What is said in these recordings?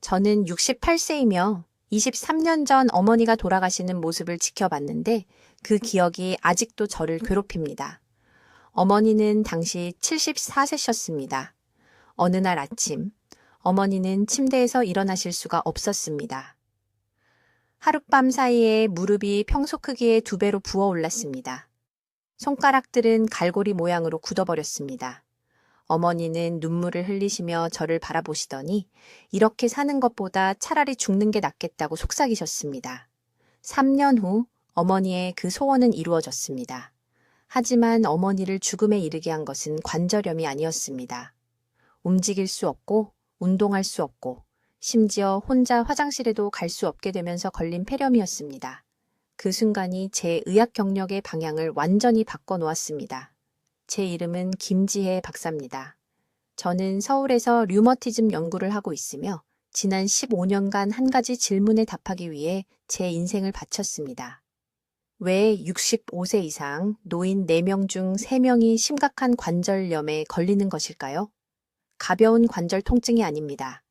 저는 68세이며 23년 전 어머니가 돌아가시는 모습을 지켜봤는데 그 기억이 아직도 저를 괴롭힙니다. 어머니는 당시 74세셨습니다. 어느 날 아침, 어머니는 침대에서 일어나실 수가 없었습니다. 하룻밤 사이에 무릎이 평소 크기의 2배로 부어올랐습니다. 손가락들은 갈고리 모양으로 굳어버렸습니다. 어머니는 눈물을 흘리시며 저를 바라보시더니 이렇게 사는 것보다 차라리 죽는 게 낫겠다고 속삭이셨습니다. 3년 후 어머니의 그 소원은 이루어졌습니다. 하지만 어머니를 죽음에 이르게 한 것은 관절염이 아니었습니다. 움직일 수 없고 운동할 수 없고 심지어 혼자 화장실에도 갈 수 없게 되면서 걸린 폐렴이었습니다. 그 순간이 제 의학 경력의 방향을 완전히 바꿔놓았습니다. 제 이름은 김지혜 박사입니다. 저는 서울에서 류머티즘 연구를 하고 있으며 지난 15년간 한 가지 질문에 답하기 위해 제 인생을 바쳤습니다. 왜 65세 이상 노인 4명 중 3명이 심각한 관절염에 걸리는 것일까요? 가벼운 관절 통증이 아닙니다.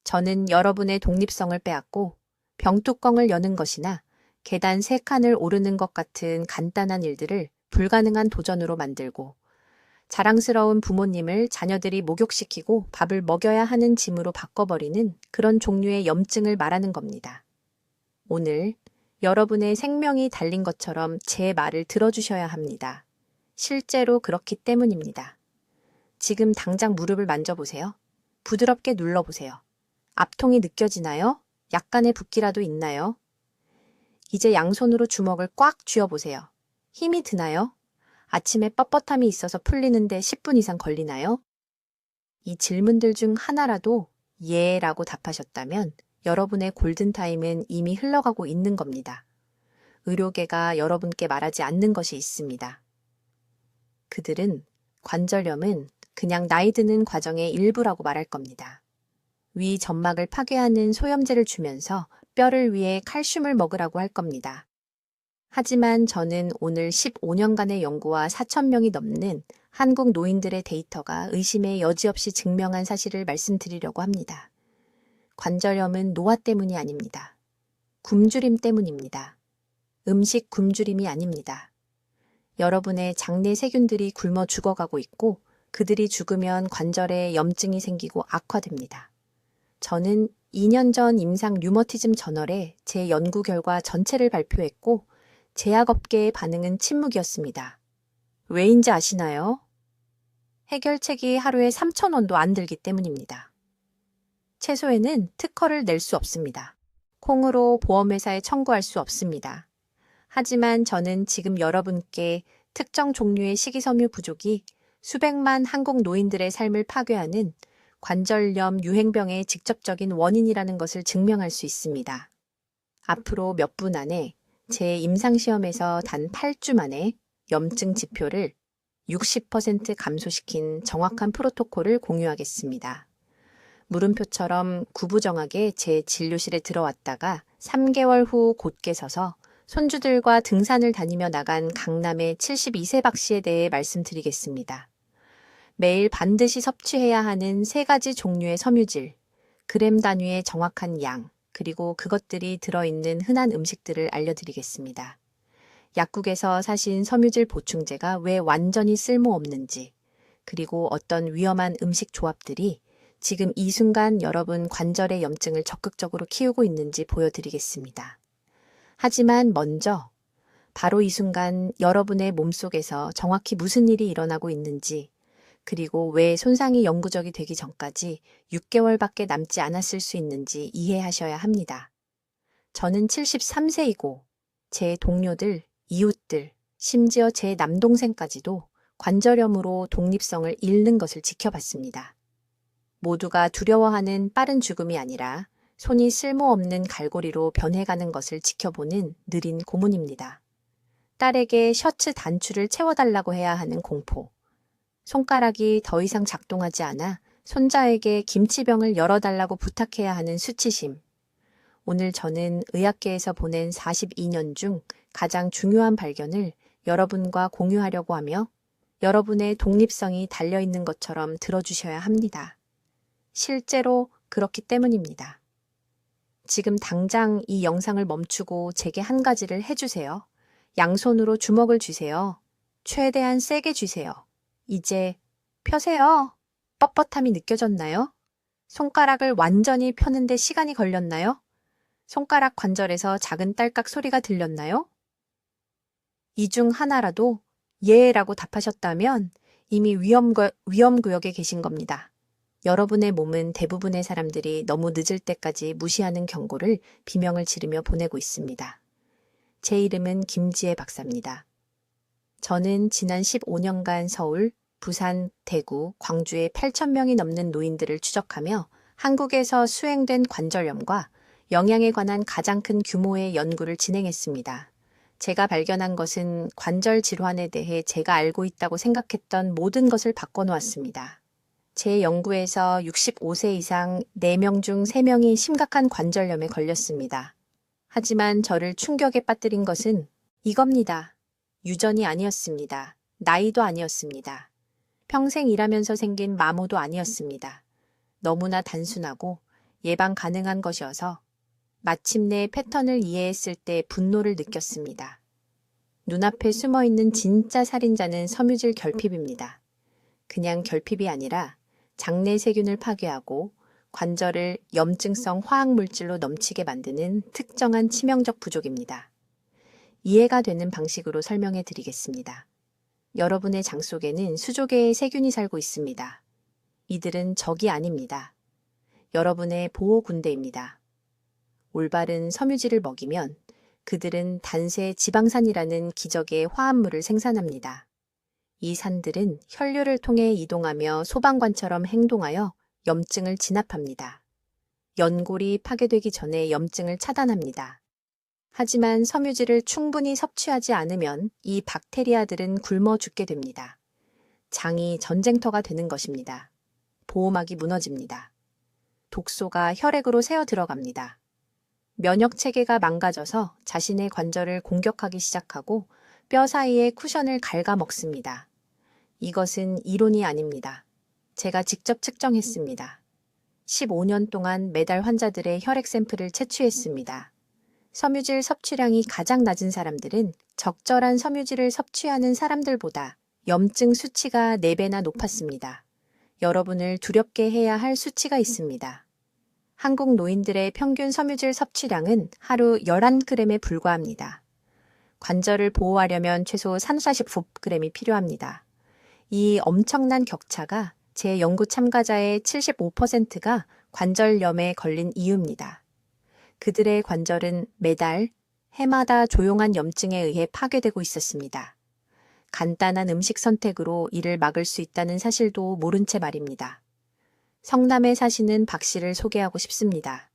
저는 여러분의 독립성을 빼앗고 병뚜껑을 여는 것이나 계단 3칸을 오르는 것 같은 간단한 일들을 불가능한 도전으로 만들고 자랑스러운 부모님을 자녀들이 목욕시키고 밥을 먹여야 하는 짐으로 바꿔버리는 그런 종류의 염증을 말하는 겁니다. 오늘 여러분의 생명이 달린 것처럼 제 말을 들어주셔야 합니다. 실제로 그렇기 때문입니다. 지금 당장 무릎을 만져보세요. 부드럽게 눌러보세요. 압통이 느껴지나요? 약간의 붓기라도 있나요? 이제 양손으로 주먹을 꽉 쥐어보세요. 힘이 드나요? 아침에 뻣뻣함이 있어서 풀리는데 10분 이상 걸리나요? 이 질문들 중 하나라도 예라고 답하셨다면 여러분의 골든타임은 이미 흘러가고 있는 겁니다. 의료계가 여러분께 말하지 않는 것이 있습니다. 그들은 관절염은 그냥 나이 드는 과정의 일부라고 말할 겁니다. 위 점막을 파괴하는 소염제를 주면서 뼈를 위해 칼슘을 먹으라고 할 겁니다. 하지만 저는 오늘 15년간의 연구와 4,000명이 넘는 한국 노인들의 데이터가 의심의 여지 없이 증명한 사실을 말씀드리려고 합니다. 관절염은 노화 때문이 아닙니다. 굶주림 때문입니다. 음식 굶주림이 아닙니다. 여러분의 장내 세균들이 굶어 죽어가고 있고 그들이 죽으면 관절에 염증이 생기고 악화됩니다. 저는 2년 전 임상 류머티즘 저널에 제 연구 결과 전체를 발표했고 제약업계의 반응은 침묵이었습니다. 왜인지 아시나요? 해결책이 하루에 3,000원도 안 들기 때문입니다. 채소에는 특허를 낼 수 없습니다. 콩으로 보험회사에 청구할 수 없습니다. 하지만 저는 지금 여러분께 특정 종류의 식이섬유 부족이 수백만 한국 노인들의 삶을 파괴하는 관절염 유행병의 직접적인 원인이라는 것을 증명할 수 있습니다. 앞으로 몇 분 안에 제 임상시험에서 단 8주 만에 염증 지표를 60% 감소시킨 정확한 프로토콜을 공유하겠습니다. 물음표처럼 구부정하게 제 진료실에 들어왔다가 3개월 후 곧게 서서 손주들과 등산을 다니며 나간 강남의 72세 박 씨에 대해 말씀드리겠습니다. 매일 반드시 섭취해야 하는 3가지 종류의 섬유질, 그램 단위의 정확한 양, 그리고 그것들이 들어있는 흔한 음식들을 알려드리겠습니다. 약국에서 사신 섬유질 보충제가 왜 완전히 쓸모없는지, 그리고 어떤 위험한 음식 조합들이 지금 이 순간 여러분 관절의 염증을 적극적으로 키우고 있는지 보여드리겠습니다. 하지만 먼저 바로 이 순간 여러분의 몸속에서 정확히 무슨 일이 일어나고 있는지, 그리고 왜 손상이 영구적이 되기 전까지 6개월밖에 남지 않았을 수 있는지 이해하셔야 합니다. 저는 73세이고 제 동료들, 이웃들, 심지어 제 남동생까지도 관절염으로 독립성을 잃는 것을 지켜봤습니다. 모두가 두려워하는 빠른 죽음이 아니라 손이 쓸모없는 갈고리로 변해가는 것을 지켜보는 느린 고문입니다. 딸에게 셔츠 단추를 채워달라고 해야 하는 공포. 손가락이 더 이상 작동하지 않아 손자에게 김치병을 열어달라고 부탁해야 하는 수치심. 오늘 저는 의학계에서 보낸 42년 중 가장 중요한 발견을 여러분과 공유하려고 하며 여러분의 독립성이 달려있는 것처럼 들어주셔야 합니다. 실제로 그렇기 때문입니다. 지금 당장 이 영상을 멈추고 제게 한 가지를 해주세요. 양손으로 주먹을 쥐세요. 최대한 세게 쥐세요. 이제 펴세요. 뻣뻣함이 느껴졌나요? 손가락을 완전히 펴는데 시간이 걸렸나요? 손가락 관절에서 작은 딸깍 소리가 들렸나요? 이 중 하나라도 예라고 답하셨다면 이미 위험구역에 계신 겁니다. 여러분의 몸은 대부분의 사람들이 너무 늦을 때까지 무시하는 경고를 비명을 지르며 보내고 있습니다. 제 이름은 김지혜 박사입니다. 저는 지난 15년간 서울, 부산, 대구, 광주의 8,000명이 넘는 노인들을 추적하며 한국에서 수행된 관절염과 영양에 관한 가장 큰 규모의 연구를 진행했습니다. 제가 발견한 것은 관절 질환에 대해 제가 알고 있다고 생각했던 모든 것을 바꿔놓았습니다. 제 연구에서 65세 이상 4명 중 3명이 심각한 관절염에 걸렸습니다. 하지만 저를 충격에 빠뜨린 것은 이겁니다. 유전이 아니었습니다. 나이도 아니었습니다. 평생 일하면서 생긴 마모도 아니었습니다. 너무나 단순하고 예방 가능한 것이어서 마침내 패턴을 이해했을 때 분노를 느꼈습니다. 눈앞에 숨어있는 진짜 살인자는 섬유질 결핍입니다. 그냥 결핍이 아니라 장내 세균을 파괴하고 관절을 염증성 화학물질로 넘치게 만드는 특정한 치명적 부족입니다. 이해가 되는 방식으로 설명해 드리겠습니다. 여러분의 장 속에는 수조 개의 세균이 살고 있습니다. 이들은 적이 아닙니다. 여러분의 보호군대입니다. 올바른 섬유질을 먹이면 그들은 단세 지방산이라는 기적의 화합물을 생산합니다. 이 산들은 혈류를 통해 이동하며 소방관처럼 행동하여 염증을 진압합니다. 연골이 파괴되기 전에 염증을 차단합니다. 하지만 섬유질을 충분히 섭취하지 않으면 이 박테리아들은 굶어 죽게 됩니다. 장이 전쟁터가 되는 것입니다. 보호막이 무너집니다. 독소가 혈액으로 새어 들어갑니다. 면역 체계가 망가져서 자신의 관절을 공격하기 시작하고 뼈 사이의 쿠션을 갉아먹습니다. 이것은 이론이 아닙니다. 제가 직접 측정했습니다. 15년 동안 매달 환자들의 혈액 샘플을 채취했습니다. 섬유질 섭취량이 가장 낮은 사람들은 적절한 섬유질을 섭취하는 사람들보다 염증 수치가 4배나 높았습니다. 여러분을 두렵게 해야 할 수치가 있습니다. 한국 노인들의 평균 섬유질 섭취량은 하루 11g에 불과합니다. 관절을 보호하려면 최소 349g이 필요합니다. 이 엄청난 격차가 제 연구 참가자의 75%가 관절염에 걸린 이유입니다. 그들의 관절은 매달, 해마다 조용한 염증에 의해 파괴되고 있었습니다. 간단한 음식 선택으로 이를 막을 수 있다는 사실도 모른 채 말입니다. 성남에 사시는 박 씨를 소개하고 싶습니다.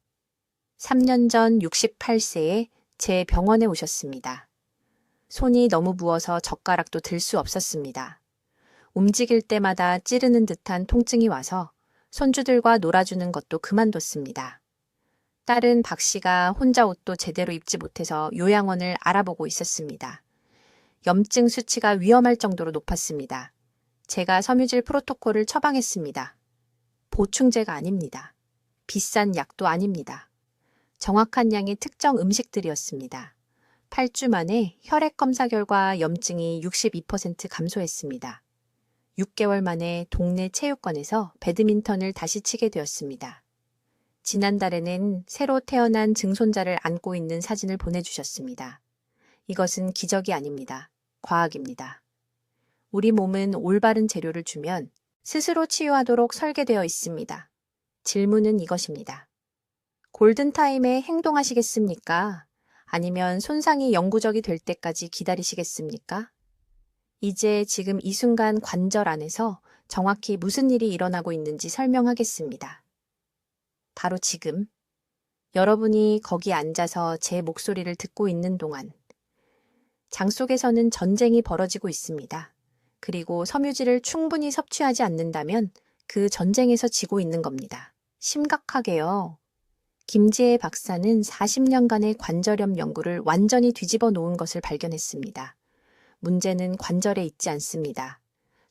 3년 전 68세에 제 병원에 오셨습니다. 손이 너무 부어서 젓가락도 들 수 없었습니다. 움직일 때마다 찌르는 듯한 통증이 와서 손주들과 놀아주는 것도 그만뒀습니다. 딸은 박 씨가 혼자 옷도 제대로 입지 못해서 요양원을 알아보고 있었습니다. 염증 수치가 위험할 정도로 높았습니다. 제가 섬유질 프로토콜을 처방했습니다. 보충제가 아닙니다. 비싼 약도 아닙니다. 정확한 양의 특정 음식들이었습니다. 8주 만에 혈액 검사 결과 염증이 62% 감소했습니다. 6개월 만에 동네 체육관에서 배드민턴을 다시 치게 되었습니다. 지난달에는 새로 태어난 증손자를 안고 있는 사진을 보내주셨습니다. 이것은 기적이 아닙니다. 과학입니다. 우리 몸은 올바른 재료를 주면 스스로 치유하도록 설계되어 있습니다. 질문은 이것입니다. 골든타임에 행동하시겠습니까? 아니면 손상이 영구적이 될 때까지 기다리시겠습니까? 이제 지금 이 순간 관절 안에서 정확히 무슨 일이 일어나고 있는지 설명하겠습니다. 바로 지금 여러분이 거기 앉아서 제 목소리를 듣고 있는 동안 장 속에서는 전쟁이 벌어지고 있습니다. 그리고 섬유질을 충분히 섭취하지 않는다면 그 전쟁에서 지고 있는 겁니다. 심각하게요. 김지혜 박사는 40년간의 관절염 연구를 완전히 뒤집어 놓은 것을 발견했습니다. 문제는 관절에 있지 않습니다.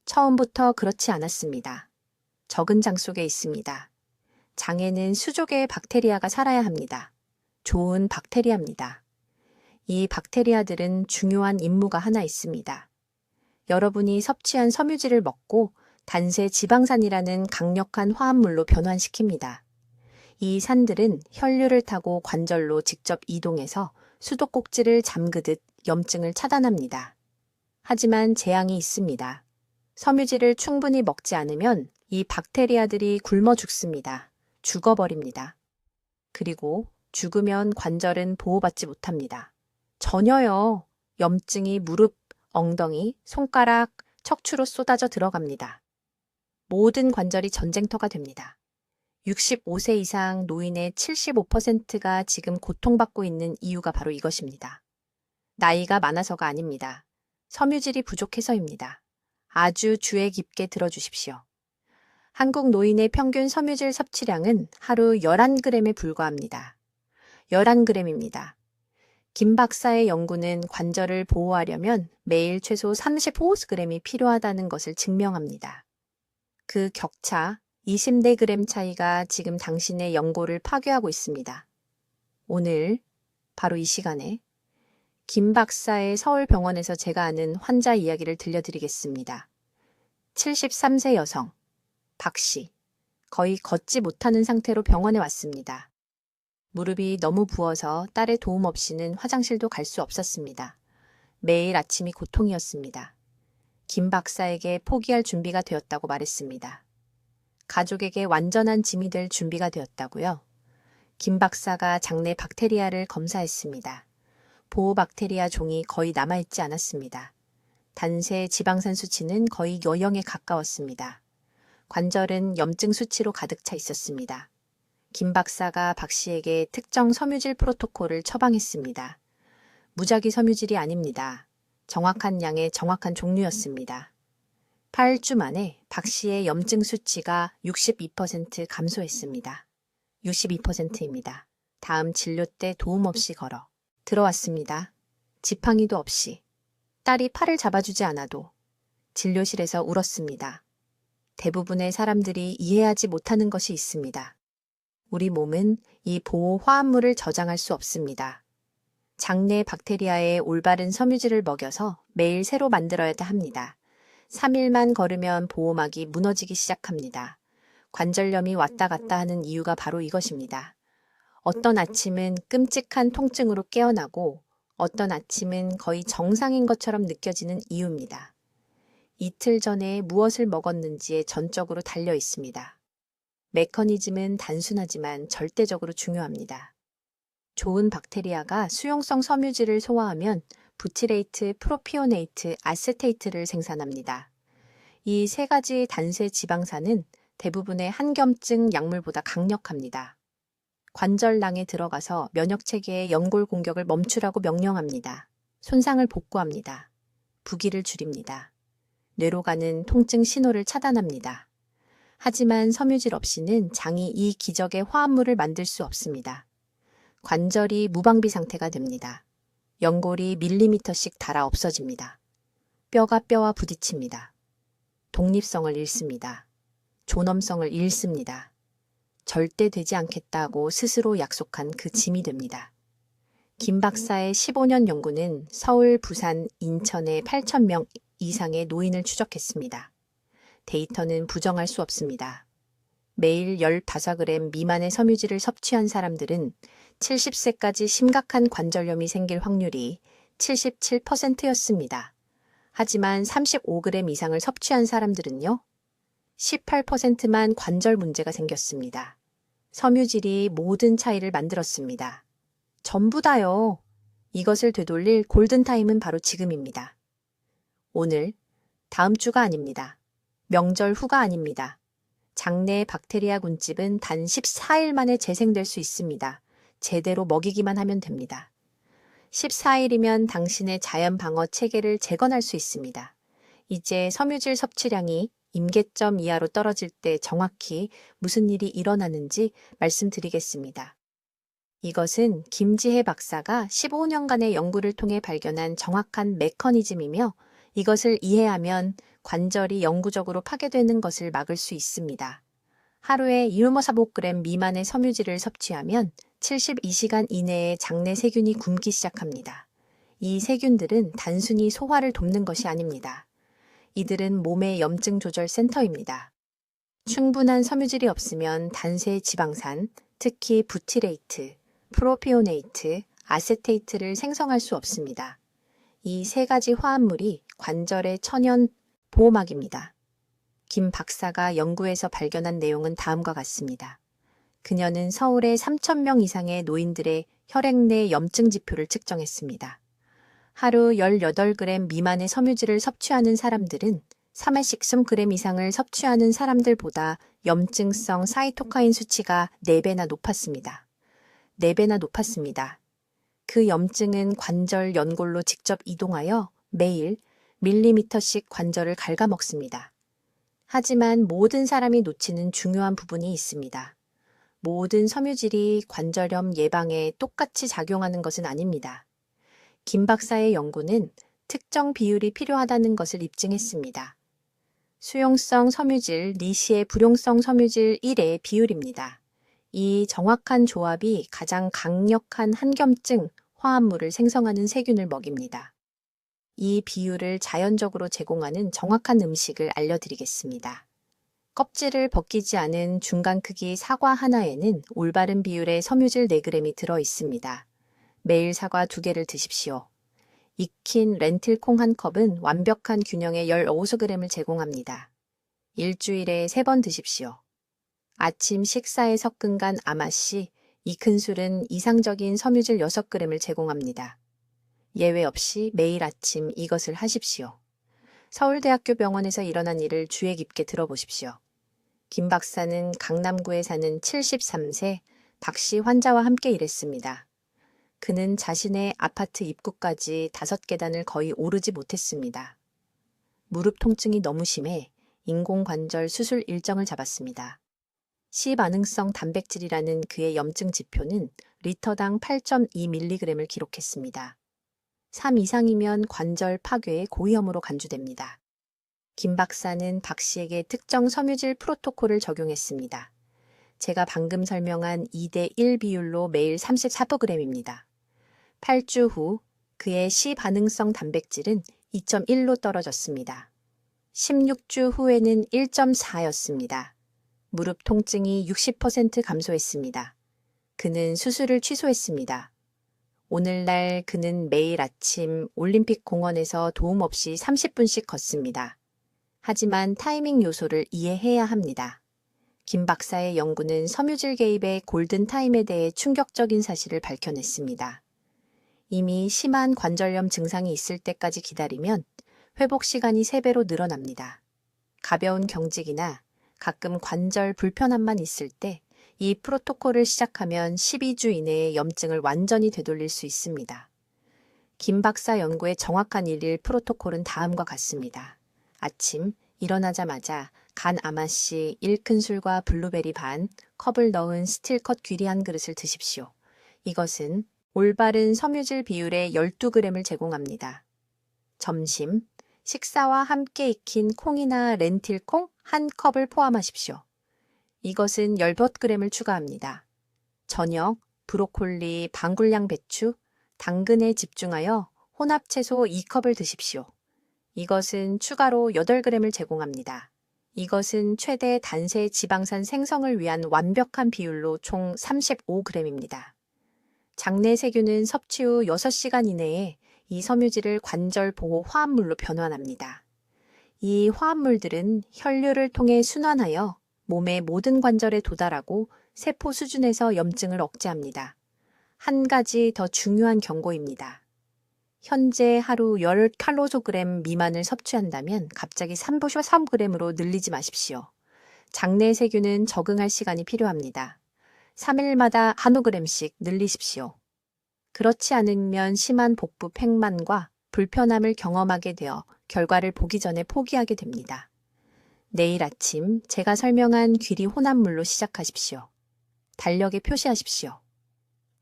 처음부터 그렇지 않았습니다. 적은 장 속에 있습니다. 장에는 수조 개의 박테리아가 살아야 합니다. 좋은 박테리아입니다. 이 박테리아들은 중요한 임무가 하나 있습니다. 여러분이 섭취한 섬유질을 먹고 단세 지방산이라는 강력한 화합물로 변환시킵니다. 이 산들은 혈류를 타고 관절로 직접 이동해서 수도꼭지를 잠그듯 염증을 차단합니다. 하지만 재앙이 있습니다. 섬유질을 충분히 먹지 않으면 이 박테리아들이 굶어 죽습니다. 죽어버립니다. 그리고 죽으면 관절은 보호받지 못합니다. 전혀요. 염증이 무릎, 엉덩이, 손가락, 척추로 쏟아져 들어갑니다. 모든 관절이 전쟁터가 됩니다. 65세 이상 노인의 75%가 지금 고통받고 있는 이유가 바로 이것입니다. 나이가 많아서가 아닙니다. 섬유질이 부족해서입니다. 아주 주의 깊게 들어주십시오. 한국 노인의 평균 섬유질 섭취량은 하루 11g에 불과합니다. 11g입니다. 김 박사의 연구는 관절을 보호하려면 매일 최소 35g이 필요하다는 것을 증명합니다. 그 격차 20g 차이가 지금 당신의 연골을 파괴하고 있습니다. 오늘 바로 이 시간에 김 박사의 서울병원에서 제가 아는 환자 이야기를 들려드리겠습니다. 73세 여성 박 씨, 거의 걷지 못하는 상태로 병원에 왔습니다. 무릎이 너무 부어서 딸의 도움 없이는 화장실도 갈 수 없었습니다. 매일 아침이 고통이었습니다. 김 박사에게 포기할 준비가 되었다고 말했습니다. 가족에게 완전한 짐이 될 준비가 되었다고요? 김 박사가 장내 박테리아를 검사했습니다. 보호 박테리아 종이 거의 남아있지 않았습니다. 단세 지방산 수치는 거의 요형에 가까웠습니다. 관절은 염증 수치로 가득 차 있었습니다. 김 박사가 박 씨에게 특정 섬유질 프로토콜을 처방했습니다. 무작위 섬유질이 아닙니다. 정확한 양의 정확한 종류였습니다. 8주 만에 박 씨의 염증 수치가 62% 감소했습니다. 62%입니다. 다음 진료 때 도움 없이 걸어 들어왔습니다. 지팡이도 없이. 딸이 팔을 잡아주지 않아도 진료실에서 울었습니다. 대부분의 사람들이 이해하지 못하는 것이 있습니다. 우리 몸은 이 보호 화합물을 저장할 수 없습니다. 장내 박테리아에 올바른 섬유질을 먹여서 매일 새로 만들어야 합니다. 3일만 걸으면 보호막이 무너지기 시작합니다. 관절염이 왔다 갔다 하는 이유가 바로 이것입니다. 어떤 아침은 끔찍한 통증으로 깨어나고 어떤 아침은 거의 정상인 것처럼 느껴지는 이유입니다. 이틀 전에 무엇을 먹었는지에 전적으로 달려 있습니다. 메커니즘은 단순하지만 절대적으로 중요합니다. 좋은 박테리아가 수용성 섬유질을 소화하면 부티레이트, 프로피오네이트, 아세테이트를 생산합니다. 이 세 가지 단세 지방산은 대부분의 한겸증 약물보다 강력합니다. 관절낭에 들어가서 면역체계의 연골 공격을 멈추라고 명령합니다. 손상을 복구합니다. 부기를 줄입니다. 뇌로 가는 통증 신호를 차단합니다. 하지만 섬유질 없이는 장이 이 기적의 화합물을 만들 수 없습니다. 관절이 무방비 상태가 됩니다. 연골이 밀리미터씩 닳아 없어집니다. 뼈가 뼈와 부딪힙니다. 독립성을 잃습니다. 존엄성을 잃습니다. 절대 되지 않겠다고 스스로 약속한 그 짐이 됩니다. 김 박사의 15년 연구는 서울, 부산, 인천의 8,000명 이상의 노인을 추적했습니다. 데이터는 부정할 수 없습니다. 매일 15g 미만의 섬유질을 섭취한 사람들은 70세까지 심각한 관절염이 생길 확률이 77%였습니다. 하지만 35g 이상을 섭취한 사람들은요, 18%만 관절 문제가 생겼습니다. 섬유질이 모든 차이를 만들었습니다. 전부 다요. 이것을 되돌릴 골든타임은 바로 지금입니다. 오늘, 다음 주가 아닙니다. 명절 후가 아닙니다. 장내 박테리아 군집은 단 14일 만에 재생될 수 있습니다. 제대로 먹이기만 하면 됩니다. 14일이면 당신의 자연 방어 체계를 재건할 수 있습니다. 이제 섬유질 섭취량이 임계점 이하로 떨어질 때 정확히 무슨 일이 일어나는지 말씀드리겠습니다. 이것은 김지혜 박사가 15년간의 연구를 통해 발견한 정확한 메커니즘이며 이것을 이해하면 관절이 영구적으로 파괴되는 것을 막을 수 있습니다. 하루에 2.45g 미만의 섬유질을 섭취하면 72시간 이내에 장내 세균이 굶기 시작합니다. 이 세균들은 단순히 소화를 돕는 것이 아닙니다. 이들은 몸의 염증 조절 센터입니다. 충분한 섬유질이 없으면 단세 지방산, 특히 부티레이트, 프로피오네이트, 아세테이트를 생성할 수 없습니다. 이 세 가지 화합물이 관절의 천연 보호막입니다. 김 박사가 연구에서 발견한 내용은 다음과 같습니다. 그녀는 서울의 3,000명 이상의 노인들의 혈액 내 염증 지표를 측정했습니다. 하루 18g 미만의 섬유질을 섭취하는 사람들은 3회씩 20g 이상을 섭취하는 사람들보다 염증성 사이토카인 수치가 4배나 높았습니다. 4배나 높았습니다. 그 염증은 관절 연골로 직접 이동하여 매일 밀리미터씩 관절을 갉아먹습니다. 하지만 모든 사람이 놓치는 중요한 부분이 있습니다. 모든 섬유질이 관절염 예방에 똑같이 작용하는 것은 아닙니다. 김 박사의 연구는 특정 비율이 필요하다는 것을 입증했습니다. 수용성 섬유질 니시의 불용성 섬유질 1의 비율입니다. 이 정확한 조합이 가장 강력한 항염증 화합물을 생성하는 세균을 먹입니다. 이 비율을 자연적으로 제공하는 정확한 음식을 알려드리겠습니다. 껍질을 벗기지 않은 중간 크기 사과 하나에는 올바른 비율의 섬유질 4g이 들어 있습니다. 매일 사과 2개를 드십시오. 익힌 렌틸콩 1컵은 완벽한 균형의 15g을 제공합니다. 일주일에 3번 드십시오. 아침 식사에 섞은 간 아마씨, 이 큰 술은 이상적인 섬유질 6g을 제공합니다. 예외 없이 매일 아침 이것을 하십시오. 서울대학교 병원에서 일어난 일을 주의 깊게 들어보십시오. 김 박사는 강남구에 사는 73세 박씨 환자와 함께 일했습니다. 그는 자신의 아파트 입구까지 5계단을 거의 오르지 못했습니다. 무릎 통증이 너무 심해 인공관절 수술 일정을 잡았습니다. 시반응성 단백질이라는 그의 염증 지표는 리터당 8.2mg을 기록했습니다. 3 이상이면 관절 파괴의 고위험으로 간주됩니다. 김 박사는 박 씨에게 특정 섬유질 프로토콜을 적용했습니다. 제가 방금 설명한 2대1 비율로 매일 34g입니다. 8주 후 그의 시반응성 단백질은 2.1로 떨어졌습니다. 16주 후에는 1.4였습니다. 무릎 통증이 60% 감소했습니다. 그는 수술을 취소했습니다. 오늘날 그는 매일 아침 올림픽 공원에서 도움 없이 30분씩 걷습니다. 하지만 타이밍 요소를 이해해야 합니다. 김 박사의 연구는 섬유질 개입의 골든타임에 대해 충격적인 사실을 밝혀냈습니다. 이미 심한 관절염 증상이 있을 때까지 기다리면 회복 시간이 3배로 늘어납니다. 가벼운 경직이나 가끔 관절 불편함만 있을 때 이 프로토콜을 시작하면 12주 이내에 염증을 완전히 되돌릴 수 있습니다. 김 박사 연구의 정확한 일일 프로토콜은 다음과 같습니다. 아침 일어나자마자 간 아마씨 1큰술과 블루베리 반 컵을 넣은 스틸컷 귀리 한 그릇을 드십시오. 이것은 올바른 섬유질 비율의 12g을 제공합니다. 점심 식사와 함께 익힌 콩이나 렌틸콩 1컵을 포함하십시오. 이것은 18g을 추가합니다. 저녁 브로콜리, 방굴량 배추, 당근에 집중하여 혼합채소 2컵을 드십시오. 이것은 추가로 8g을 제공합니다. 이것은 최대 단세 지방산 생성을 위한 완벽한 비율로 총 35g입니다. 장내 세균은 섭취 후 6시간 이내에 이 섬유질을 관절 보호 화합물로 변환합니다. 이 화합물들은 혈류를 통해 순환하여 몸의 모든 관절에 도달하고 세포 수준에서 염증을 억제합니다. 한 가지 더 중요한 경고입니다. 현재 하루 10칼로소그램 미만을 섭취한다면 갑자기 33g으로 늘리지 마십시오. 장내 세균은 적응할 시간이 필요합니다. 3일마다 1g씩 늘리십시오. 그렇지 않으면 심한 복부 팽만과 불편함을 경험하게 되어 결과를 보기 전에 포기하게 됩니다. 내일 아침 제가 설명한 귀리 혼합물로 시작하십시오. 달력에 표시하십시오.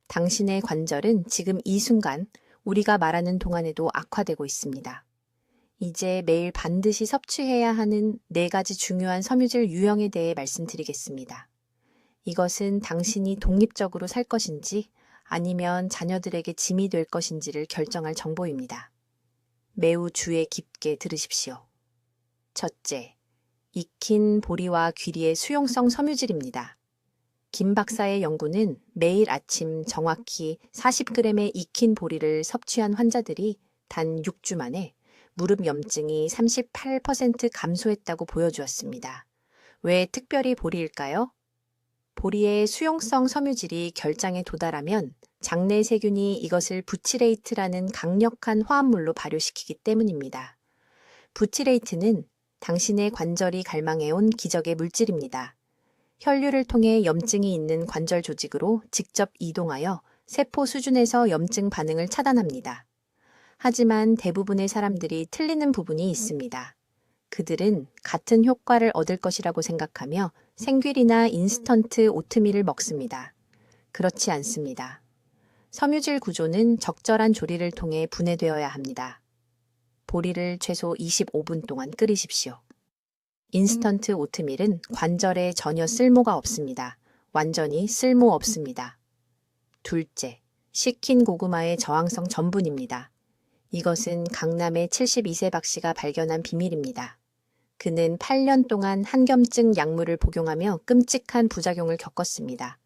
당신의 관절은 지금 이 순간 우리가 말하는 동안에도 악화되고 있습니다. 이제 매일 반드시 섭취해야 하는 4가지 중요한 섬유질 유형에 대해 말씀드리겠습니다. 이것은 당신이 독립적으로 살 것인지 아니면 자녀들에게 짐이 될 것인지를 결정할 정보입니다. 매우 주의 깊게 들으십시오. 첫째, 익힌 보리와 귀리의 수용성 섬유질입니다. 김 박사의 연구는 매일 아침 정확히 40g의 익힌 보리를 섭취한 환자들이 단 6주 만에 무릎 염증이 38% 감소했다고 보여주었습니다. 왜 특별히 보리일까요? 보리의 수용성 섬유질이 결장에 도달하면 장내 세균이 이것을 부티레이트라는 강력한 화합물로 발효시키기 때문입니다. 부티레이트는 당신의 관절이 갈망해온 기적의 물질입니다. 혈류를 통해 염증이 있는 관절 조직으로 직접 이동하여 세포 수준에서 염증 반응을 차단합니다. 하지만 대부분의 사람들이 틀리는 부분이 있습니다. 그들은 같은 효과를 얻을 것이라고 생각하며 생귀리나 인스턴트 오트밀을 먹습니다. 그렇지 않습니다. 섬유질 구조는 적절한 조리를 통해 분해되어야 합니다. 보리를 최소 25분 동안 끓이십시오. 인스턴트 오트밀은 관절에 전혀 쓸모가 없습니다. 완전히 쓸모 없습니다. 둘째, 식힌 고구마의 저항성 전분입니다. 이것은 강남의 72세 박씨가 발견한 비밀입니다. 그는 8년 동안 한겸증 약물을 복용하며 끔찍한 부작용을 겪었습니다.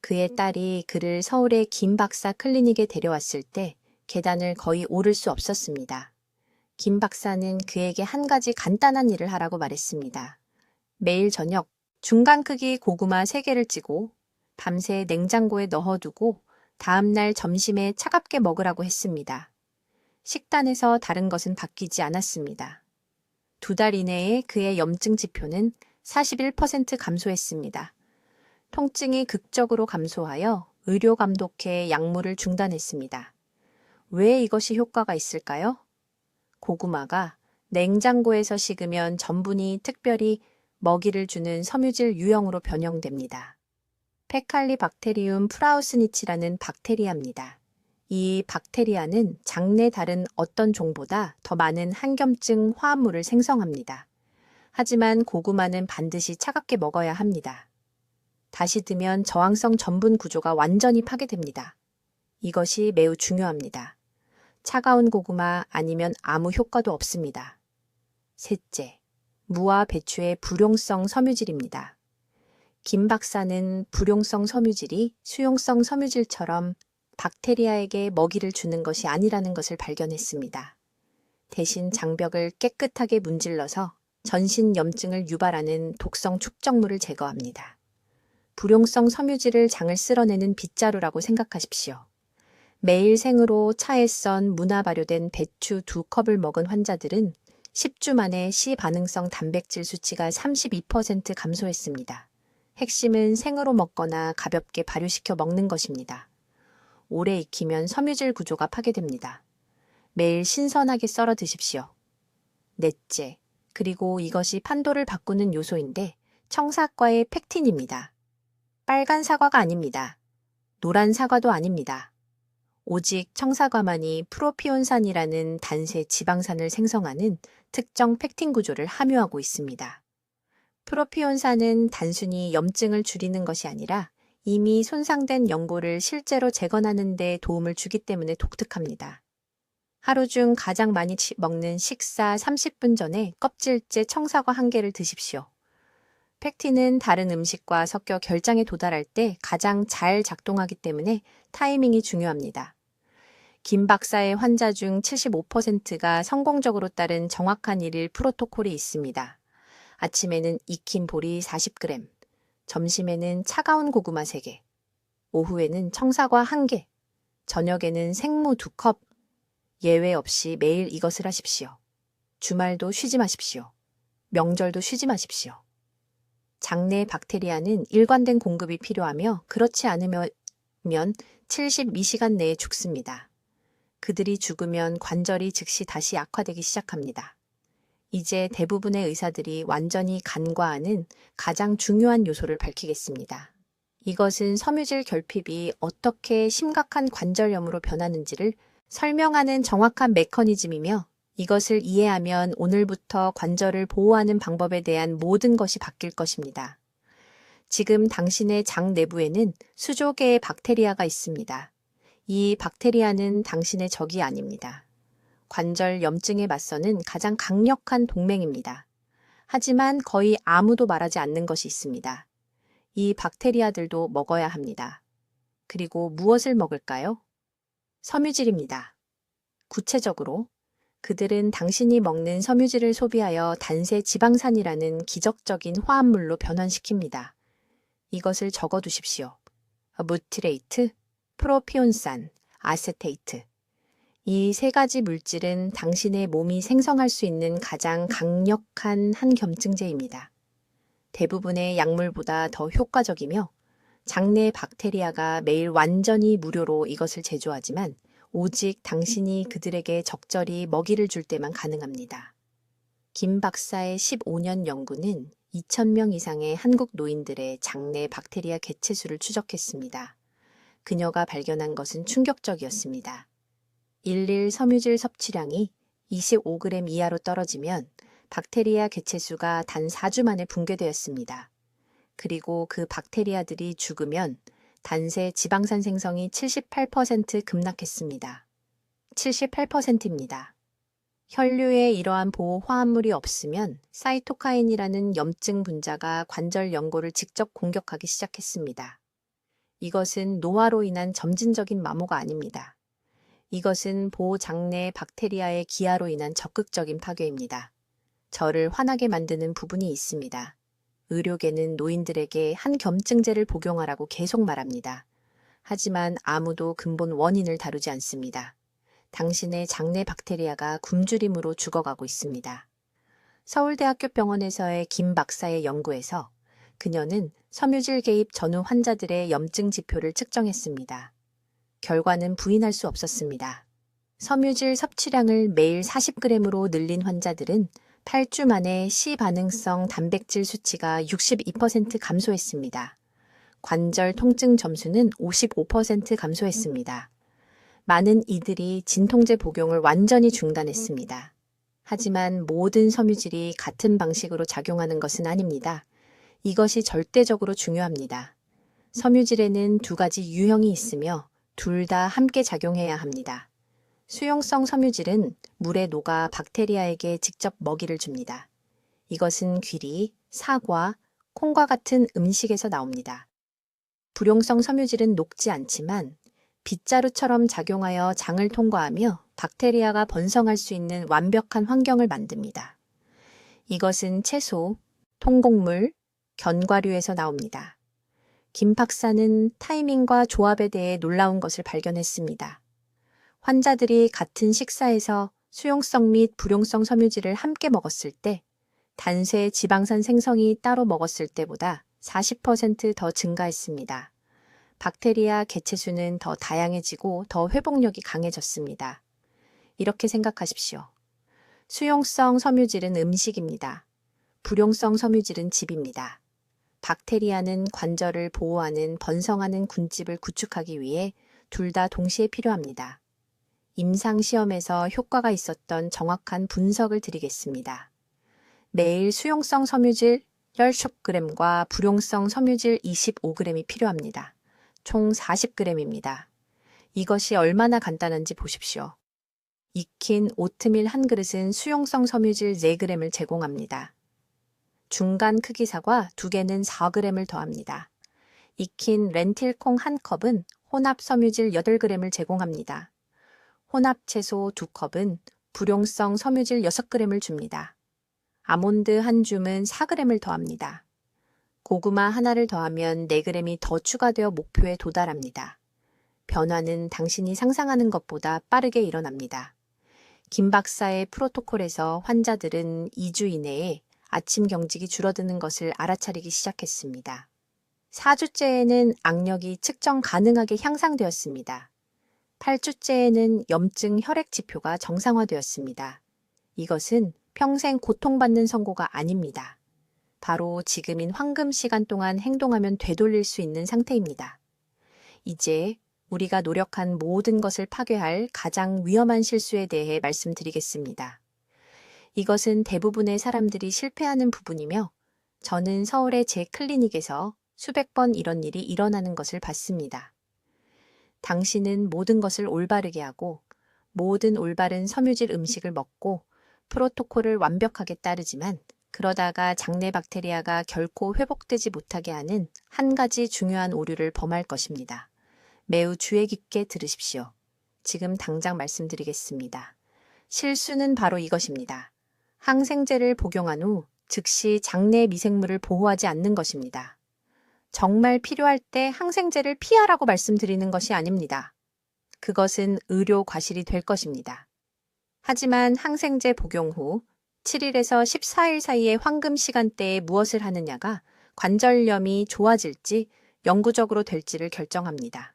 그의 딸이 그를 서울의 김 박사 클리닉에 데려왔을 때 계단을 거의 오를 수 없었습니다. 김 박사는 그에게 한 가지 간단한 일을 하라고 말했습니다. 매일 저녁 중간 크기 고구마 3개를 찌고 밤새 냉장고에 넣어두고 다음날 점심에 차갑게 먹으라고 했습니다. 식단에서 다른 것은 바뀌지 않았습니다. 2달 이내에 그의 염증 지표는 41% 감소했습니다. 통증이 극적으로 감소하여 의료감독회 약물을 중단했습니다. 왜 이것이 효과가 있을까요? 고구마가 냉장고에서 식으면 전분이 특별히 먹이를 주는 섬유질 유형으로 변형됩니다. 페칼리박테리움 프라우스니치라는 박테리아입니다. 이 박테리아는 장내 다른 어떤 종보다 더 많은 한겸증 화합물을 생성합니다. 하지만 고구마는 반드시 차갑게 먹어야 합니다. 다시 드면 저항성 전분 구조가 완전히 파괴됩니다. 이것이 매우 중요합니다. 차가운 고구마 아니면 아무 효과도 없습니다. 셋째, 무와 배추의 불용성 섬유질입니다. 김 박사는 불용성 섬유질이 수용성 섬유질처럼 박테리아에게 먹이를 주는 것이 아니라는 것을 발견했습니다. 대신 장벽을 깨끗하게 문질러서 전신 염증을 유발하는 독성 축적물을 제거합니다. 불용성 섬유질을 장을 쓸어내는 빗자루라고 생각하십시오. 매일 생으로 차에 썬 문화 발효된 배추 2컵을 먹은 환자들은 10주 만에 시반응성 단백질 수치가 32% 감소했습니다. 핵심은 생으로 먹거나 가볍게 발효시켜 먹는 것입니다. 오래 익히면 섬유질 구조가 파괴됩니다. 매일 신선하게 썰어 드십시오. 넷째, 그리고 이것이 판도를 바꾸는 요소인데 청사과의 펙틴입니다. 빨간 사과가 아닙니다. 노란 사과도 아닙니다. 오직 청사과만이 프로피온산이라는 단세 지방산을 생성하는 특정 펙틴 구조를 함유하고 있습니다. 프로피온산은 단순히 염증을 줄이는 것이 아니라 이미 손상된 연골을 실제로 재건하는 데 도움을 주기 때문에 독특합니다. 하루 중 가장 많이 먹는 식사 30분 전에 껍질째 청사과 1개를 드십시오. 펙틴은 다른 음식과 섞여 결장에 도달할 때 가장 잘 작동하기 때문에 타이밍이 중요합니다. 김 박사의 환자 중 75%가 성공적으로 따른 정확한 일일 프로토콜이 있습니다. 아침에는 익힌 보리 40g, 점심에는 차가운 고구마 3개, 오후에는 청사과 1개, 저녁에는 생무 2컵, 예외 없이 매일 이것을 하십시오. 주말도 쉬지 마십시오. 명절도 쉬지 마십시오. 장내 박테리아는 일관된 공급이 필요하며 그렇지 않으면 72시간 내에 죽습니다. 그들이 죽으면 관절이 즉시 다시 악화되기 시작합니다. 이제 대부분의 의사들이 완전히 간과하는 가장 중요한 요소를 밝히겠습니다. 이것은 섬유질 결핍이 어떻게 심각한 관절염으로 변하는지를 설명하는 정확한 메커니즘이며 이것을 이해하면 오늘부터 관절을 보호하는 방법에 대한 모든 것이 바뀔 것입니다. 지금 당신의 장 내부에는 수조 개의 박테리아가 있습니다. 이 박테리아는 당신의 적이 아닙니다. 관절 염증에 맞서는 가장 강력한 동맹입니다. 하지만 거의 아무도 말하지 않는 것이 있습니다. 이 박테리아들도 먹어야 합니다. 그리고 무엇을 먹을까요? 섬유질입니다. 구체적으로 그들은 당신이 먹는 섬유질을 소비하여 단세 지방산이라는 기적적인 화합물로 변환시킵니다. 이것을 적어두십시오. 무티레이트, 프로피온산, 아세테이트. 이 세 가지 물질은 당신의 몸이 생성할 수 있는 가장 강력한 항염증제입니다. 대부분의 약물보다 더 효과적이며 장내 박테리아가 매일 완전히 무료로 이것을 제조하지만 오직 당신이 그들에게 적절히 먹이를 줄 때만 가능합니다. 김 박사의 15년 연구는 2,000명 이상의 한국 노인들의 장내 박테리아 개체수를 추적했습니다. 그녀가 발견한 것은 충격적이었습니다. 일일 섬유질 섭취량이 25g 이하로 떨어지면 박테리아 개체수가 단 4주 만에 붕괴되었습니다. 그리고 그 박테리아들이 죽으면 단세 지방산 생성이 78% 급락했습니다. 78%입니다. 혈류에 이러한 보호 화합물이 없으면 사이토카인이라는 염증 분자가 관절 연골을 직접 공격하기 시작했습니다. 이것은 노화로 인한 점진적인 마모가 아닙니다. 이것은 보장내 박테리아의 기아로 인한 적극적인 파괴입니다. 저를 화나게 만드는 부분이 있습니다. 의료계는 노인들에게 항염증제를 복용하라고 계속 말합니다. 하지만 아무도 근본 원인을 다루지 않습니다. 당신의 장내 박테리아가 굶주림으로 죽어가고 있습니다. 서울대학교 병원에서의 김 박사의 연구에서 그녀는 섬유질 개입 전후 환자들의 염증 지표를 측정했습니다. 결과는 부인할 수 없었습니다. 섬유질 섭취량을 매일 40g으로 늘린 환자들은 8주 만에 시반응성 단백질 수치가 62% 감소했습니다. 관절 통증 점수는 55% 감소했습니다. 많은 이들이 진통제 복용을 완전히 중단했습니다. 하지만 모든 섬유질이 같은 방식으로 작용하는 것은 아닙니다. 이것이 절대적으로 중요합니다. 섬유질에는 두 가지 유형이 있으며 둘 다 함께 작용해야 합니다. 수용성 섬유질은 물에 녹아 박테리아에게 직접 먹이를 줍니다. 이것은 귀리, 사과, 콩과 같은 음식에서 나옵니다. 불용성 섬유질은 녹지 않지만 빗자루처럼 작용하여 장을 통과하며 박테리아가 번성할 수 있는 완벽한 환경을 만듭니다. 이것은 채소, 통곡물, 견과류에서 나옵니다. 김 박사는 타이밍과 조합에 대해 놀라운 것을 발견했습니다. 환자들이 같은 식사에서 수용성 및 불용성 섬유질을 함께 먹었을 때 단세 지방산 생성이 따로 먹었을 때보다 40% 더 증가했습니다. 박테리아 개체수는 더 다양해지고 더 회복력이 강해졌습니다. 이렇게 생각하십시오. 수용성 섬유질은 음식입니다. 불용성 섬유질은 집입니다. 박테리아는 관절을 보호하는 번성하는 군집을 구축하기 위해 둘 다 동시에 필요합니다. 임상시험에서 효과가 있었던 정확한 분석을 드리겠습니다. 매일 수용성 섬유질 10g과 불용성 섬유질 25g이 필요합니다. 총 40g입니다. 이것이 얼마나 간단한지 보십시오. 익힌 오트밀 한 그릇은 수용성 섬유질 4g을 제공합니다. 중간 크기 사과 2개는 4g을 더합니다. 익힌 렌틸콩 한 컵은 혼합 섬유질 8g을 제공합니다. 혼합 채소 2컵은 불용성 섬유질 6g을 줍니다. 아몬드 한 줌은 4g을 더합니다. 고구마 하나를 더하면 4g이 더 추가되어 목표에 도달합니다. 변화는 당신이 상상하는 것보다 빠르게 일어납니다. 김 박사의 프로토콜에서 환자들은 2주 이내에 아침 경직이 줄어드는 것을 알아차리기 시작했습니다. 4주째에는 악력이 측정 가능하게 향상되었습니다. 8주째에는 염증 혈액 지표가 정상화되었습니다. 이것은 평생 고통받는 선고가 아닙니다. 바로 지금인 황금 시간 동안 행동하면 되돌릴 수 있는 상태입니다. 이제 우리가 노력한 모든 것을 파괴할 가장 위험한 실수에 대해 말씀드리겠습니다. 이것은 대부분의 사람들이 실패하는 부분이며 저는 서울의 제 클리닉에서 수백 번 이런 일이 일어나는 것을 봤습니다. 당신은 모든 것을 올바르게 하고 모든 올바른 섬유질 음식을 먹고 프로토콜을 완벽하게 따르지만 그러다가 장내 박테리아가 결코 회복되지 못하게 하는 한 가지 중요한 오류를 범할 것입니다. 매우 주의 깊게 들으십시오. 지금 당장 말씀드리겠습니다. 실수는 바로 이것입니다. 항생제를 복용한 후 즉시 장내 미생물을 보호하지 않는 것입니다. 정말 필요할 때 항생제를 피하라고 말씀드리는 것이 아닙니다. 그것은 의료 과실이 될 것입니다. 하지만 항생제 복용 후 7일에서 14일 사이의 황금 시간대에 무엇을 하느냐가 관절염이 좋아질지 영구적으로 될지를 결정합니다.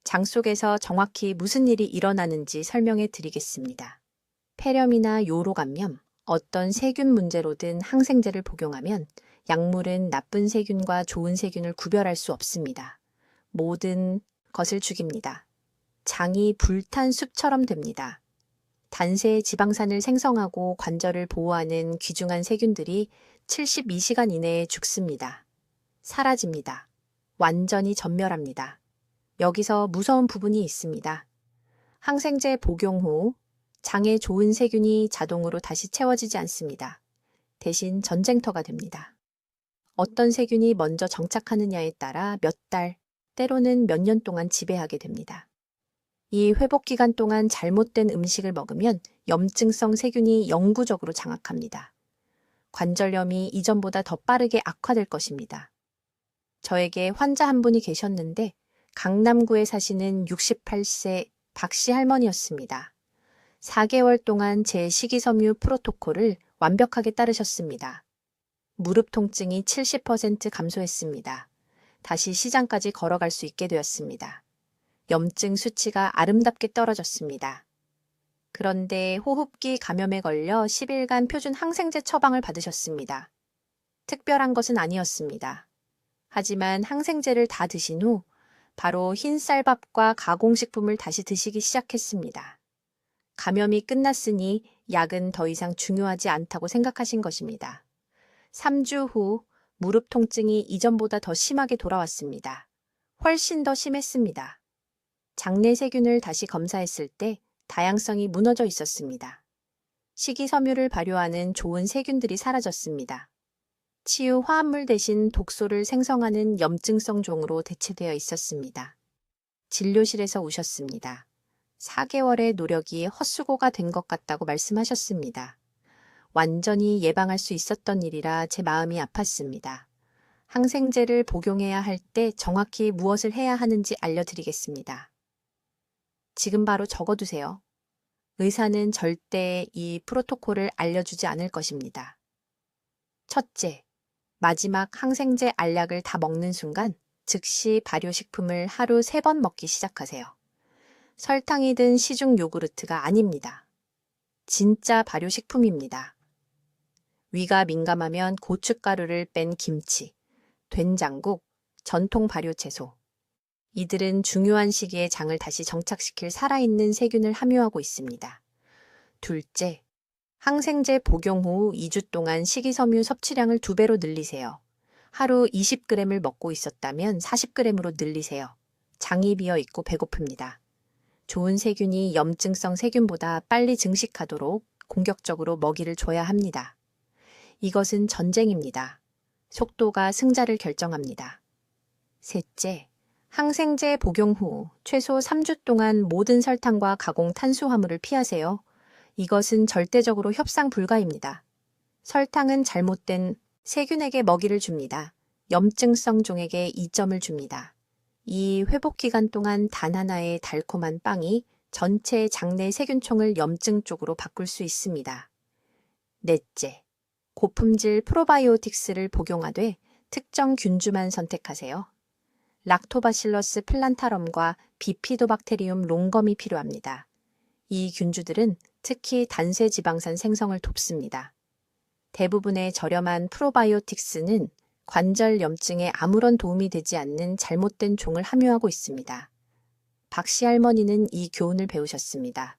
장 속에서 정확히 무슨 일이 일어나는지 설명해 드리겠습니다. 폐렴이나 요로 감염, 어떤 세균 문제로든 항생제를 복용하면 약물은 나쁜 세균과 좋은 세균을 구별할 수 없습니다. 모든 것을 죽입니다. 장이 불탄 숲처럼 됩니다. 단세 지방산을 생성하고 관절을 보호하는 귀중한 세균들이 72시간 이내에 죽습니다. 사라집니다. 완전히 전멸합니다. 여기서 무서운 부분이 있습니다. 항생제 복용 후 장에 좋은 세균이 자동으로 다시 채워지지 않습니다. 대신 전쟁터가 됩니다. 어떤 세균이 먼저 정착하느냐에 따라 몇 달, 때로는 몇 년 동안 지배하게 됩니다. 이 회복 기간 동안 잘못된 음식을 먹으면 염증성 세균이 영구적으로 장악합니다. 관절염이 이전보다 더 빠르게 악화될 것입니다. 저에게 환자 한 분이 계셨는데 강남구에 사시는 68세 박씨 할머니였습니다. 4개월 동안 제 식이섬유 프로토콜을 완벽하게 따르셨습니다. 무릎 통증이 70% 감소했습니다. 다시 시장까지 걸어갈 수 있게 되었습니다. 염증 수치가 아름답게 떨어졌습니다. 그런데 호흡기 감염에 걸려 10일간 표준 항생제 처방을 받으셨습니다. 특별한 것은 아니었습니다. 하지만 항생제를 다 드신 후 바로 흰 쌀밥과 가공식품을 다시 드시기 시작했습니다. 감염이 끝났으니 약은 더 이상 중요하지 않다고 생각하신 것입니다. 3주 후 무릎 통증이 이전보다 더 심하게 돌아왔습니다. 훨씬 더 심했습니다. 장내 세균을 다시 검사했을 때 다양성이 무너져 있었습니다. 식이섬유를 발효하는 좋은 세균들이 사라졌습니다. 치유 화합물 대신 독소를 생성하는 염증성 종으로 대체되어 있었습니다. 진료실에서 우셨습니다. 4개월의 노력이 헛수고가 된 것 같다고 말씀하셨습니다. 완전히 예방할 수 있었던 일이라 제 마음이 아팠습니다. 항생제를 복용해야 할 때 정확히 무엇을 해야 하는지 알려드리겠습니다. 지금 바로 적어두세요. 의사는 절대 이 프로토콜을 알려주지 않을 것입니다. 첫째, 마지막 항생제 알약을 다 먹는 순간 즉시 발효식품을 하루 3번 먹기 시작하세요. 설탕이 든 시중 요구르트가 아닙니다. 진짜 발효식품입니다. 위가 민감하면 고춧가루를 뺀 김치, 된장국, 전통 발효채소. 이들은 중요한 시기에 장을 다시 정착시킬 살아있는 세균을 함유하고 있습니다. 둘째, 항생제 복용 후 2주 동안 식이섬유 섭취량을 2배로 늘리세요. 하루 20g을 먹고 있었다면 40g으로 늘리세요. 장이 비어 있고 배고픕니다. 좋은 세균이 염증성 세균보다 빨리 증식하도록 공격적으로 먹이를 줘야 합니다. 이것은 전쟁입니다. 속도가 승자를 결정합니다. 셋째, 항생제 복용 후 최소 3주 동안 모든 설탕과 가공 탄수화물을 피하세요. 이것은 절대적으로 협상 불가입니다. 설탕은 잘못된 세균에게 먹이를 줍니다. 염증성 종에게 이점을 줍니다. 이 회복 기간 동안 단 하나의 달콤한 빵이 전체 장내 세균총을 염증 쪽으로 바꿀 수 있습니다. 넷째, 고품질 프로바이오틱스를 복용하되 특정 균주만 선택하세요. 락토바실러스 플란타럼과 비피도박테리움 롱검이 필요합니다. 이 균주들은 특히 단세 지방산 생성을 돕습니다. 대부분의 저렴한 프로바이오틱스는 관절 염증에 아무런 도움이 되지 않는 잘못된 종을 함유하고 있습니다. 박씨 할머니는 이 교훈을 배우셨습니다.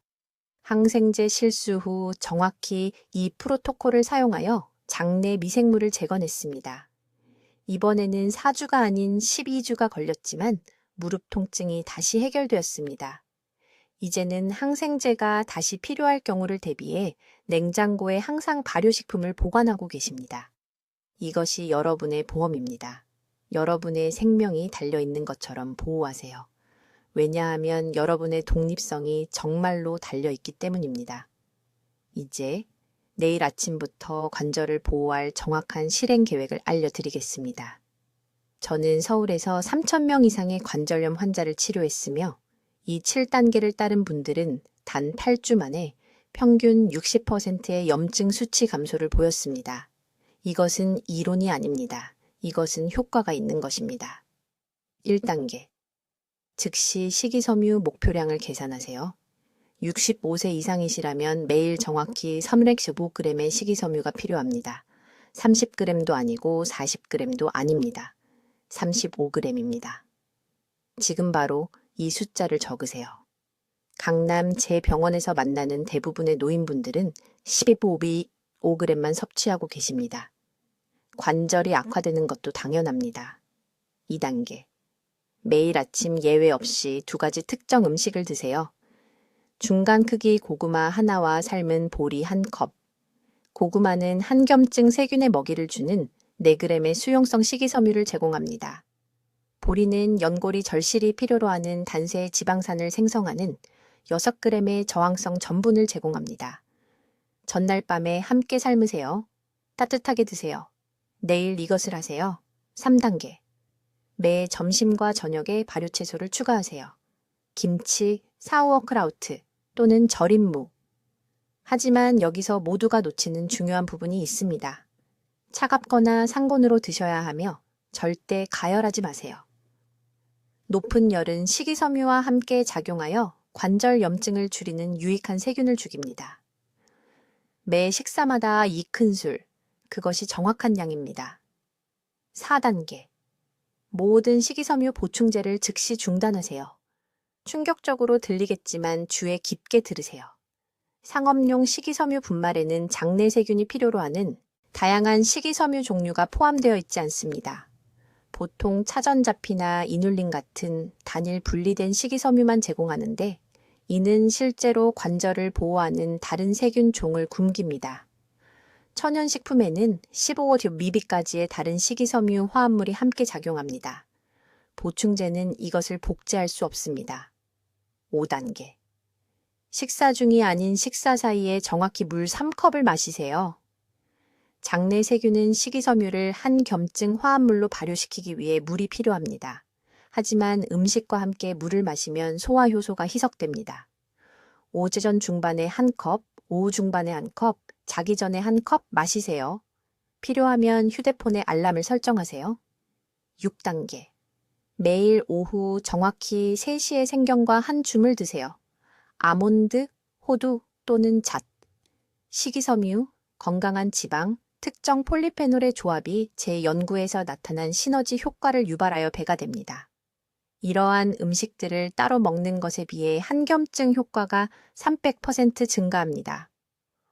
항생제 실수 후 정확히 이 프로토콜을 사용하여 장내 미생물을 제거했습니다. 이번에는 4주가 아닌 12주가 걸렸지만 무릎 통증이 다시 해결되었습니다. 이제는 항생제가 다시 필요할 경우를 대비해 냉장고에 항상 발효식품을 보관하고 계십니다. 이것이 여러분의 보험입니다. 여러분의 생명이 달려있는 것처럼 보호하세요. 왜냐하면 여러분의 독립성이 정말로 달려있기 때문입니다. 이제 내일 아침부터 관절을 보호할 정확한 실행 계획을 알려드리겠습니다. 저는 서울에서 3,000명 이상의 관절염 환자를 치료했으며 이 7단계를 따른 분들은 단 8주 만에 평균 60%의 염증 수치 감소를 보였습니다. 이것은 이론이 아닙니다. 이것은 효과가 있는 것입니다. 1단계. 즉시 식이섬유 목표량을 계산하세요. 65세 이상이시라면 매일 정확히 315g의 식이섬유가 필요합니다. 30g도 아니고 40g도 아닙니다. 35g입니다. 지금 바로 이 숫자를 적으세요. 강남 제 병원에서 만나는 대부분의 노인분들은 15g만 섭취하고 계십니다. 관절이 악화되는 것도 당연합니다. 2단계. 매일 아침 예외 없이 2가지 특정 음식을 드세요. 중간 크기 고구마 하나와 삶은 보리 1컵. 고구마는 한겸증 세균의 먹이를 주는 4g의 수용성 식이섬유를 제공합니다. 보리는 연골이 절실히 필요로 하는 단세 지방산을 생성하는 6g의 저항성 전분을 제공합니다. 전날 밤에 함께 삶으세요. 따뜻하게 드세요. 내일 이것을 하세요. 3단계. 매 점심과 저녁에 발효채소를 추가하세요. 김치, 사우어크라우트 또는 절인 무. 하지만 여기서 모두가 놓치는 중요한 부분이 있습니다. 차갑거나 상온으로 드셔야 하며 절대 가열하지 마세요. 높은 열은 식이섬유와 함께 작용하여 관절 염증을 줄이는 유익한 세균을 죽입니다. 매 식사마다 2큰술, 그것이 정확한 양입니다. 4단계. 모든 식이섬유 보충제를 즉시 중단하세요. 충격적으로 들리겠지만 주에 깊게 들으세요. 상업용 식이섬유 분말에는 장내 세균이 필요로 하는 다양한 식이섬유 종류가 포함되어 있지 않습니다. 보통 차전자피나 이눌린 같은 단일 분리된 식이섬유만 제공하는데 이는 실제로 관절을 보호하는 다른 세균 종을 굶깁니다. 천연식품에는 15mB까지의 다른 식이섬유 화합물이 함께 작용합니다. 보충제는 이것을 복제할 수 없습니다. 5단계. 식사 중이 아닌 식사 사이에 정확히 물 3컵을 마시세요. 장내 세균은 식이섬유를 한겸증 화합물로 발효시키기 위해 물이 필요합니다. 하지만 음식과 함께 물을 마시면 소화 효소가 희석됩니다. 오전 중반에 1컵, 오후 중반에 1컵, 자기 전에 1컵 마시세요. 필요하면 휴대폰에 알람을 설정하세요. 6단계. 매일 오후 정확히 3시에 생경과 한 줌을 드세요. 아몬드, 호두 또는 잣, 식이섬유, 건강한 지방, 특정 폴리페놀의 조합이 제 연구에서 나타난 시너지 효과를 유발하여 배가 됩니다. 이러한 음식들을 따로 먹는 것에 비해 한겸증 효과가 300% 증가합니다.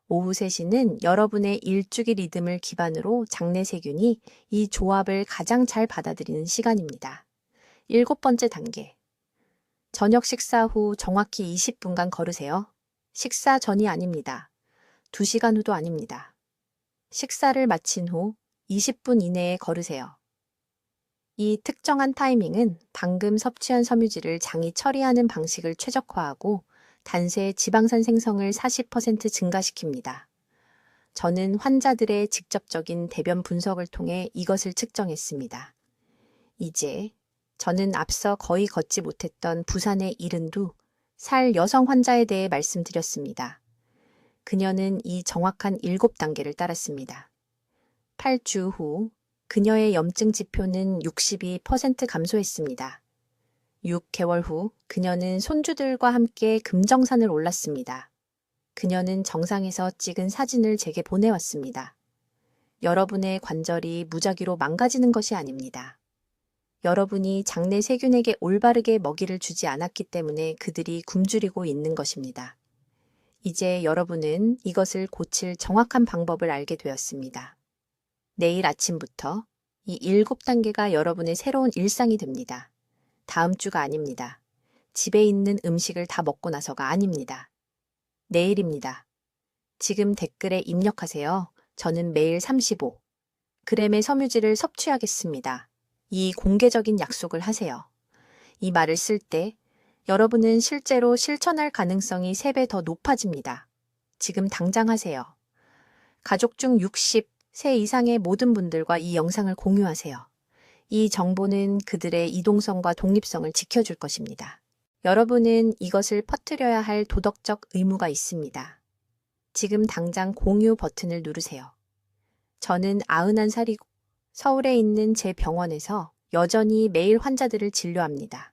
오후 3시는 여러분의 일주기 리듬을 기반으로 장내 세균이 이 조합을 가장 잘 받아들이는 시간입니다. 7번째 단계. 저녁 식사 후 정확히 20분간 걸으세요. 식사 전이 아닙니다. 2시간 후도 아닙니다. 식사를 마친 후 20분 이내에 걸으세요. 이 특정한 타이밍은 방금 섭취한 섬유질을 장이 처리하는 방식을 최적화하고 단세 지방산 생성을 40% 증가시킵니다. 저는 환자들의 직접적인 대변 분석을 통해 이것을 측정했습니다. 이제 저는 앞서 거의 걷지 못했던 부산의 72살 여성 환자에 대해 말씀드렸습니다. 그녀는 이 정확한 7단계를 따랐습니다. 8주 후 그녀의 염증 지표는 62% 감소했습니다. 6개월 후 그녀는 손주들과 함께 금정산을 올랐습니다. 그녀는 정상에서 찍은 사진을 제게 보내왔습니다. 여러분의 관절이 무작위로 망가지는 것이 아닙니다. 여러분이 장내 세균에게 올바르게 먹이를 주지 않았기 때문에 그들이 굶주리고 있는 것입니다. 이제 여러분은 이것을 고칠 정확한 방법을 알게 되었습니다. 내일 아침부터 이 7단계가 여러분의 새로운 일상이 됩니다. 다음 주가 아닙니다. 집에 있는 음식을 다 먹고 나서가 아닙니다. 내일입니다. 지금 댓글에 입력하세요. 저는 매일 35g의 섬유질을 섭취하겠습니다. 이 공개적인 약속을 하세요. 이 말을 쓸 때 여러분은 실제로 실천할 가능성이 3배 더 높아집니다. 지금 당장 하세요. 가족 중 60세 이상의 모든 분들과 이 영상을 공유하세요. 이 정보는 그들의 이동성과 독립성을 지켜줄 것입니다. 여러분은 이것을 퍼뜨려야 할 도덕적 의무가 있습니다. 지금 당장 공유 버튼을 누르세요. 저는 91살이고 서울에 있는 제 병원에서 여전히 매일 환자들을 진료합니다.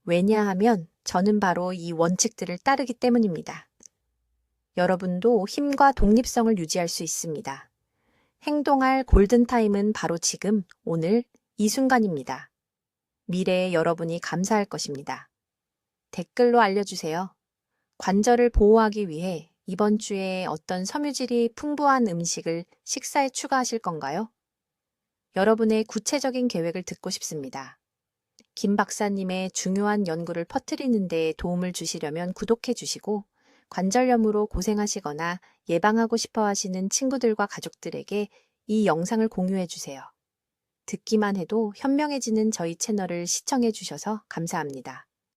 왜냐하면 저는 바로 이 원칙들을 따르기 때문입니다. 여러분도 힘과 독립성을 유지할 수 있습니다. 행동할 골든타임은 바로 지금, 오늘, 이 순간입니다. 미래의 여러분이 감사할 것입니다. 댓글로 알려주세요. 관절을 보호하기 위해 이번 주에 어떤 섬유질이 풍부한 음식을 식사에 추가하실 건가요? 여러분의 구체적인 계획을 듣고 싶습니다. 김 박사님의 중요한 연구를 퍼뜨리는 데 도움을 주시려면 구독해 주시고 관절염으로 고생하시거나 예방하고 싶어 하시는 친구들과 가족들에게 이 영상을 공유해 주세요. 듣기만 해도 현명해지는 저희 채널을 시청해 주셔서 감사합니다.